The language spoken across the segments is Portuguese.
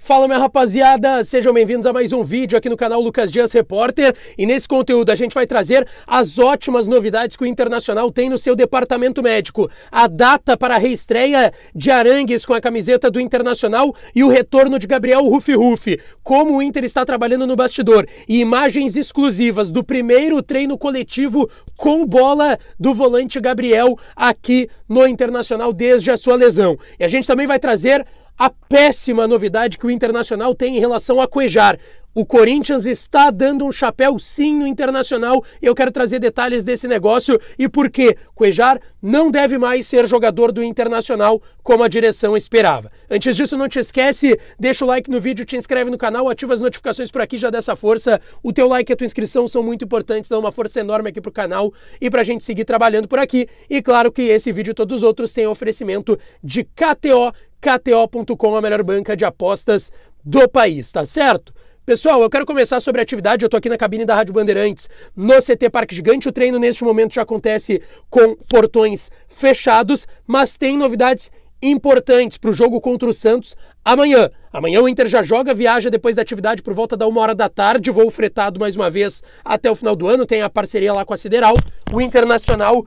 Fala, minha rapaziada, sejam bem-vindos a mais um vídeo aqui no canal Lucas Dias Repórter, e nesse conteúdo a gente vai trazer as ótimas novidades que o Internacional tem no seu departamento médico, a data para a reestreia de Arangues com a camiseta do Internacional e o retorno de Gabriel Ruffi, como o Inter está trabalhando no bastidor, e imagens exclusivas do primeiro treino coletivo com bola do volante Gabriel aqui no Internacional desde a sua lesão. E a gente também vai trazer a péssima novidade que o Internacional tem em relação a Cuéllar. O Corinthians está dando um chapéu sim no Internacional e eu quero trazer detalhes desse negócio e por que Cuéllar não deve mais ser jogador do Internacional como a direção esperava. Antes disso, não te esquece, deixa o like no vídeo, te inscreve no canal, ativa as notificações por aqui, já dá essa força. O teu like e a tua inscrição são muito importantes, dão uma força enorme aqui pro canal e pra gente seguir trabalhando por aqui. E claro que esse vídeo e todos os outros têm oferecimento de KTO, KTO.com, a melhor banca de apostas do país, tá certo? Pessoal, eu quero começar sobre a atividade. Eu tô aqui na cabine da Rádio Bandeirantes, no CT Parque Gigante. O treino neste momento já acontece com portões fechados, mas tem novidades importantes para o jogo contra o Santos amanhã. Amanhã o Inter já joga, viaja depois da atividade por volta da 1h da tarde, voo fretado mais uma vez até o final do ano, tem a parceria lá com a Sideral. O Internacional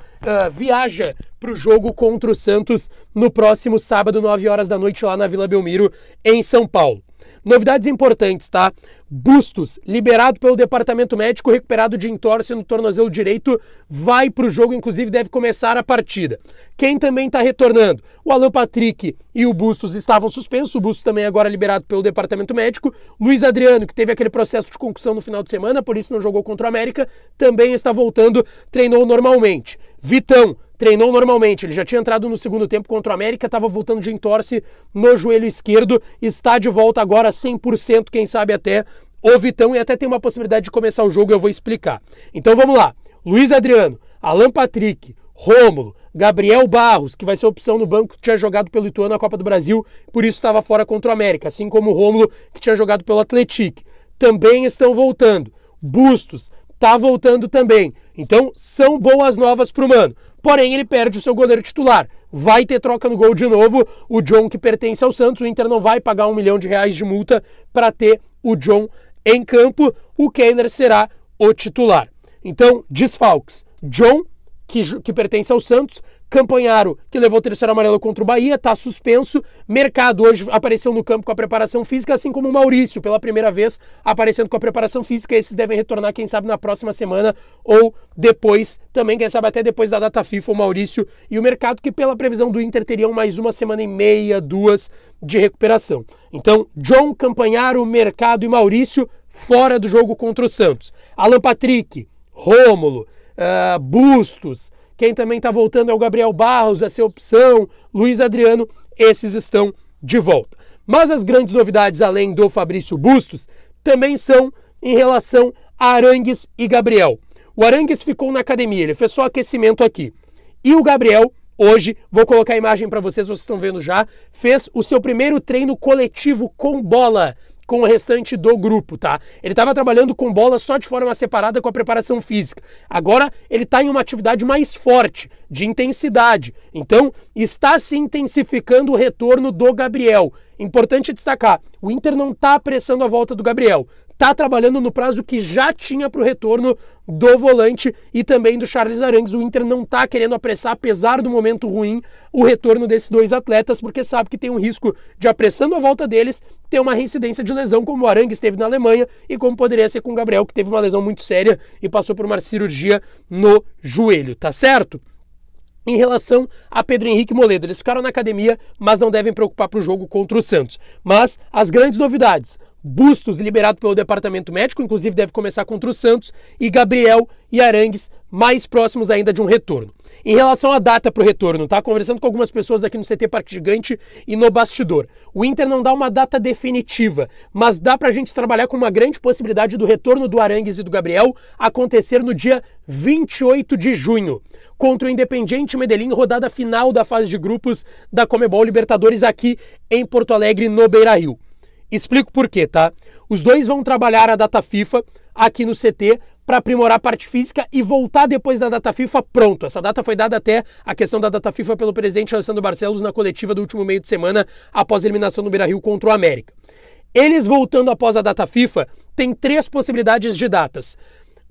viaja para o jogo contra o Santos no próximo sábado, 9h da noite, lá na Vila Belmiro, em São Paulo. Novidades importantes, tá? Bustos, liberado pelo departamento médico, recuperado de entorse no tornozelo direito, vai para o jogo, inclusive deve começar a partida. Quem também está retornando? O Alan Patrick e o Bustos estavam suspensos, o Bustos também agora liberado pelo departamento médico. Luiz Adriano, que teve aquele processo de concussão no final de semana, por isso não jogou contra o América, também está voltando, treinou normalmente. Vitão treinou normalmente, ele já tinha entrado no segundo tempo contra o América, estava voltando de entorse no joelho esquerdo, está de volta agora 100%, quem sabe até o Vitão, e até tem uma possibilidade de começar o jogo, eu vou explicar. Então vamos lá, Luiz Adriano, Alan Patrick, Rômulo, Gabriel Barros, que vai ser opção no banco, que tinha jogado pelo Ituano na Copa do Brasil, por isso estava fora contra o América, assim como o Rômulo, que tinha jogado pelo Atlético, também estão voltando. Bustos tá voltando também, então são boas novas pro Mano. Porém, ele perde o seu goleiro titular. Vai ter troca no gol de novo. O John, que pertence ao Santos, o Inter não vai pagar R$1 milhão de multa para ter o John em campo. O Kehler será o titular. Então, desfalques. John, que pertence ao Santos. Campanharo, que levou o terceiro amarelo contra o Bahia, está suspenso. Mercado hoje apareceu no campo com a preparação física, assim como o Maurício, pela primeira vez aparecendo com a preparação física. Esses devem retornar, quem sabe, na próxima semana ou depois, também, quem sabe, até depois da data FIFA, o Maurício e o Mercado, que pela previsão do Inter teriam mais uma semana e meia, 2 de recuperação. Então, John, Campanharo, Mercado e Maurício fora do jogo contra o Santos. Alan Patrick, Rômulo, Bustos. Quem também está voltando é o Gabriel Barros, a ser opção, Luiz Adriano, esses estão de volta. Mas as grandes novidades, além do Fabrício Bustos, também são em relação a Arangues e Gabriel. O Arangues ficou na academia, ele fez só aquecimento aqui. E o Gabriel, hoje, vou colocar a imagem para vocês estão vendo já, fez o seu primeiro treino coletivo com bola, com o restante do grupo, tá? Ele estava trabalhando com bola só de forma separada com a preparação física. Agora ele está em uma atividade mais forte, de intensidade. Então está se intensificando o retorno do Gabriel. Importante destacar, o Inter não está apressando a volta do Gabriel. Está trabalhando no prazo que já tinha para o retorno do volante e também do Charles Arangues. O Inter não está querendo apressar, apesar do momento ruim, o retorno desses dois atletas, porque sabe que tem um risco de, apressando a volta deles, ter uma reincidência de lesão, como o Arangues teve na Alemanha e como poderia ser com o Gabriel, que teve uma lesão muito séria e passou por uma cirurgia no joelho, tá certo? Em relação a Pedro Henrique e Moledo, eles ficaram na academia, mas não devem preocupar para o jogo contra o Santos. Mas as grandes novidades: Bustos liberado pelo departamento médico, inclusive deve começar contra o Santos, e Gabriel e Arangues mais próximos ainda de um retorno. Em relação à data para o retorno, tá? Conversando com algumas pessoas aqui no CT Parque Gigante e no bastidor. O Inter não dá uma data definitiva, mas dá pra gente trabalhar com uma grande possibilidade do retorno do Arangues e do Gabriel acontecer no dia 28 de junho, contra o Independiente Medellín, rodada final da fase de grupos da Conmebol Libertadores aqui em Porto Alegre, no Beira-Rio. Explico por quê, tá? Os dois vão trabalhar a data FIFA aqui no CT para aprimorar a parte física e voltar depois da data FIFA pronto. Essa data foi dada até, a questão da data FIFA, pelo presidente Alessandro Barcelos na coletiva do último meio de semana após a eliminação do Beira-Rio contra o América. Eles voltando após a data FIFA, tem 3 possibilidades de datas.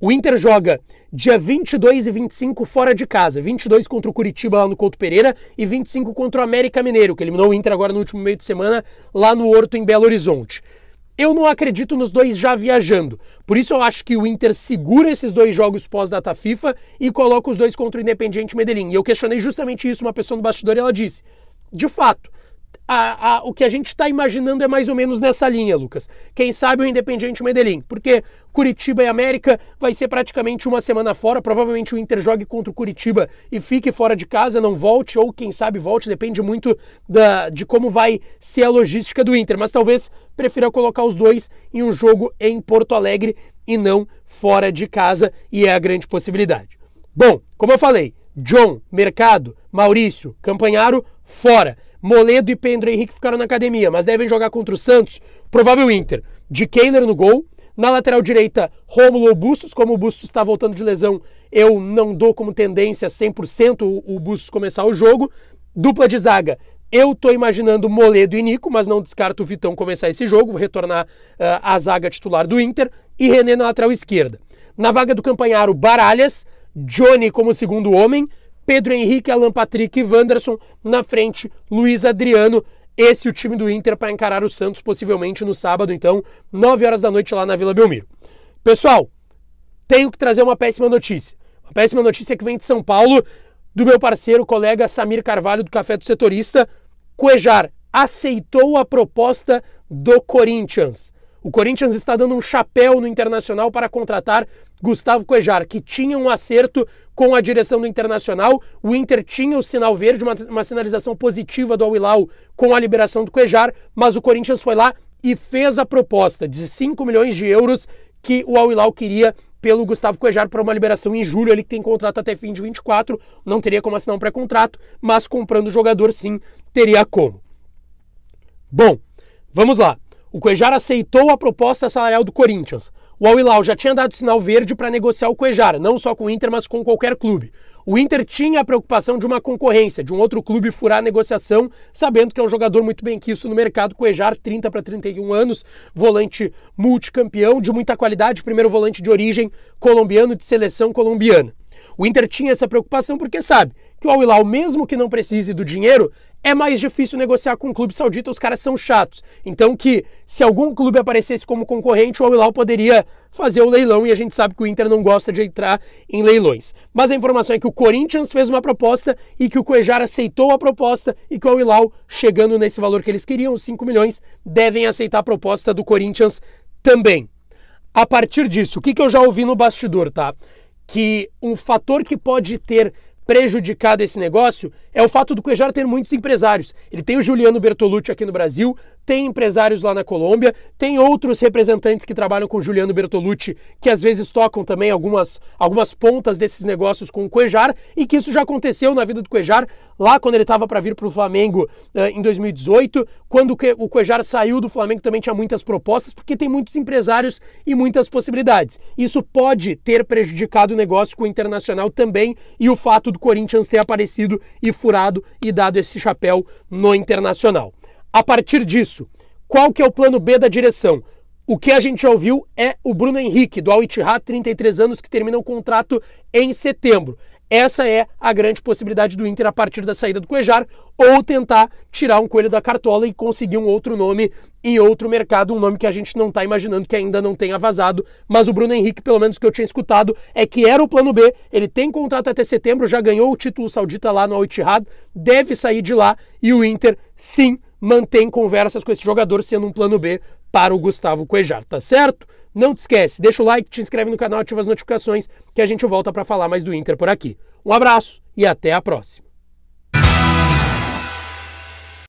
O Inter joga dia 22 e 25 fora de casa, 22 contra o Curitiba lá no Couto Pereira e 25 contra o América Mineiro, que eliminou o Inter agora no último meio de semana lá no Horto, em Belo Horizonte. Eu não acredito nos 2 já viajando, por isso eu acho que o Inter segura esses 2 jogos pós-data FIFA e coloca os 2 contra o Independiente Medellín. E eu questionei justamente isso, uma pessoa no bastidor, e ela disse, de fato, o que a gente está imaginando é mais ou menos nessa linha, Lucas. Quem sabe o Independiente Medellín, porque Curitiba e América vai ser praticamente uma semana fora, provavelmente o Inter jogue contra o Curitiba e fique fora de casa, não volte, ou quem sabe volte, depende muito de como vai ser a logística do Inter, mas talvez prefira colocar os 2 em um jogo em Porto Alegre e não fora de casa, e é a grande possibilidade. Bom, como eu falei, John, Mercado, Maurício, Campanharo, fora. Moledo e Pedro Henrique ficaram na academia, mas devem jogar contra o Santos, provável Inter. De Kehler no gol, na lateral direita, Rômulo ou Bustos. Como o Bustos está voltando de lesão, eu não dou como tendência 100% o Bustos começar o jogo. Dupla de zaga, eu tô imaginando Moledo e Nico, mas não descarto o Vitão começar esse jogo, vou retornar à zaga titular do Inter, e René na lateral esquerda. Na vaga do Campanharo, Baralhas, Johnny como segundo homem, Pedro Henrique, Alan Patrick e Wanderson, na frente, Luiz Adriano. Esse é o time do Inter para encarar o Santos, possivelmente no sábado, então, 9 horas da noite lá na Vila Belmiro. Pessoal, tenho que trazer uma péssima notícia. Uma péssima notícia que vem de São Paulo, do meu parceiro, colega Samir Carvalho, do Café do Setorista. Cuéllar aceitou a proposta do Corinthians. O Corinthians está dando um chapéu no Internacional para contratar Gustavo Cuéllar, que tinha um acerto com a direção do Internacional. O Inter tinha o sinal verde, uma sinalização positiva do Al-Hilal com a liberação do Cuéllar, mas o Corinthians foi lá e fez a proposta de 5 milhões de euros que o Al-Hilal queria pelo Gustavo Cuéllar para uma liberação em julho. Ele que tem contrato até fim de 24, não teria como assinar um pré-contrato, mas comprando o jogador sim, teria como. Bom, vamos lá. O Cuéllar aceitou a proposta salarial do Corinthians. O Al-Hilal já tinha dado sinal verde para negociar o Cuéllar, não só com o Inter, mas com qualquer clube. O Inter tinha a preocupação de uma concorrência, de um outro clube furar a negociação, sabendo que é um jogador muito bem quisto no mercado. Cuéllar, 30 para 31 anos, volante multicampeão, de muita qualidade, primeiro volante de origem colombiano, de seleção colombiana. O Inter tinha essa preocupação porque sabe que o Al-Hilal, mesmo que não precise do dinheiro, é mais difícil negociar com o clube saudita, os caras são chatos. Então que se algum clube aparecesse como concorrente, o Al-Hilal poderia fazer o leilão, e a gente sabe que o Inter não gosta de entrar em leilões. Mas a informação é que o Corinthians fez uma proposta e que o Cuéllar aceitou a proposta e que o Al-Hilal, chegando nesse valor que eles queriam, 5 milhões, devem aceitar a proposta do Corinthians também. A partir disso, o que eu já ouvi no bastidor, tá? Que um fator que pode ter prejudicado esse negócio é o fato do Cuéllar ter muitos empresários. Ele tem o Juliano Bertolucci aqui no Brasil, tem empresários lá na Colômbia, tem outros representantes que trabalham com o Juliano Bertolucci, que às vezes tocam também algumas pontas desses negócios com o Cuéllar, e que isso já aconteceu na vida do Cuéllar, lá quando ele estava para vir para o Flamengo em 2018, quando o Cuéllar saiu do Flamengo também tinha muitas propostas, porque tem muitos empresários e muitas possibilidades. Isso pode ter prejudicado o negócio com o Internacional também, e o fato do Corinthians ter aparecido e furado e dado esse chapéu no Internacional. A partir disso, qual que é o plano B da direção? O que a gente já ouviu é o Bruno Henrique, do Al-Ittihad, 33 anos, que termina o contrato em setembro. Essa é a grande possibilidade do Inter a partir da saída do Cuéllar, ou tentar tirar um coelho da cartola e conseguir um outro nome em outro mercado, um nome que a gente não está imaginando, que ainda não tenha vazado, mas o Bruno Henrique, pelo menos que eu tinha escutado, é que era o plano B. Ele tem contrato até setembro, já ganhou o título saudita lá no Al-Ittihad, deve sair de lá, e o Inter, sim, mantém conversas com esse jogador, sendo um plano B para o Gustavo Cuéllar, tá certo? Não te esquece, deixa o like, te inscreve no canal, ativa as notificações, que a gente volta para falar mais do Inter por aqui. Um abraço e até a próxima.